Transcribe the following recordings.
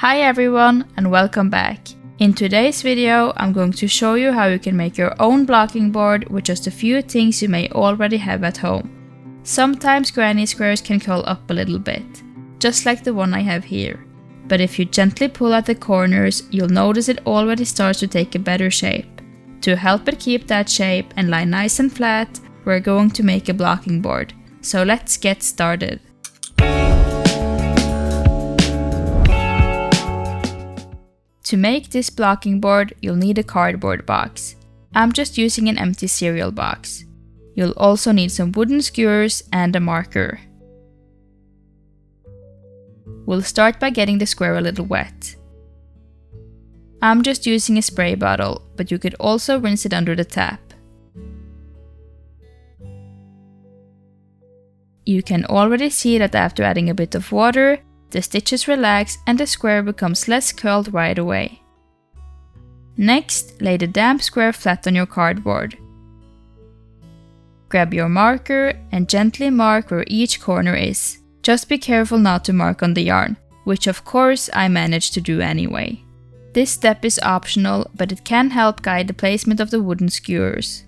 Hi everyone and welcome back. In today's video I'm going to show you how you can make your own blocking board with just a few things you may already have at home. Sometimes granny squares can curl up a little bit, just like the one I have here. But if you gently pull at the corners, you'll notice it already starts to take a better shape. To help it keep that shape and lie nice and flat, we're going to make a blocking board. So let's get started. To make this blocking board, you'll need a cardboard box. I'm just using an empty cereal box. You'll also need some wooden skewers and a marker. We'll start by getting the square a little wet. I'm just using a spray bottle, but you could also rinse it under the tap. You can already see that after adding a bit of water, the stitches relax and the square becomes less curled right away. Next, lay the damp square flat on your cardboard. Grab your marker and gently mark where each corner is. Just be careful not to mark on the yarn, which of course I managed to do anyway. This step is optional, but it can help guide the placement of the wooden skewers.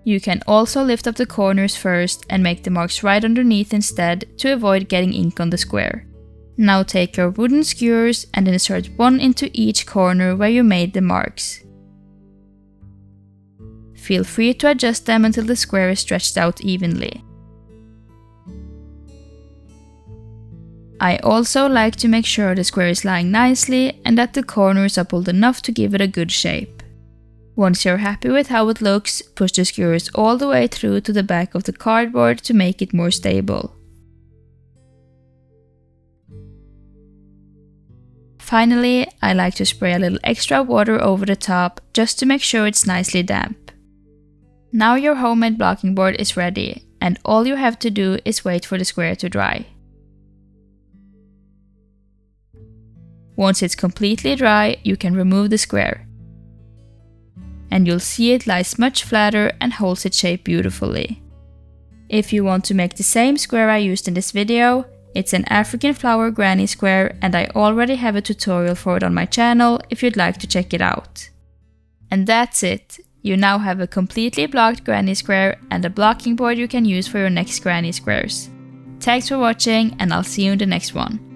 You can also lift up the corners first and make the marks right underneath instead to avoid getting ink on the square. Now take your wooden skewers and insert one into each corner where you made the marks. Feel free to adjust them until the square is stretched out evenly. I also like to make sure the square is lying nicely and that the corners are pulled enough to give it a good shape. Once you're happy with how it looks, push the skewers all the way through to the back of the cardboard to make it more stable. Finally, I like to spray a little extra water over the top just to make sure it's nicely damp. Now your homemade blocking board is ready, and all you have to do is wait for the square to dry. Once it's completely dry, you can remove the square. And you'll see it lies much flatter and holds its shape beautifully. If you want to make the same square I used in this video, it's an African flower granny square and I already have a tutorial for it on my channel if you'd like to check it out. And that's it! You now have a completely blocked granny square and a blocking board you can use for your next granny squares. Thanks for watching and I'll see you in the next one.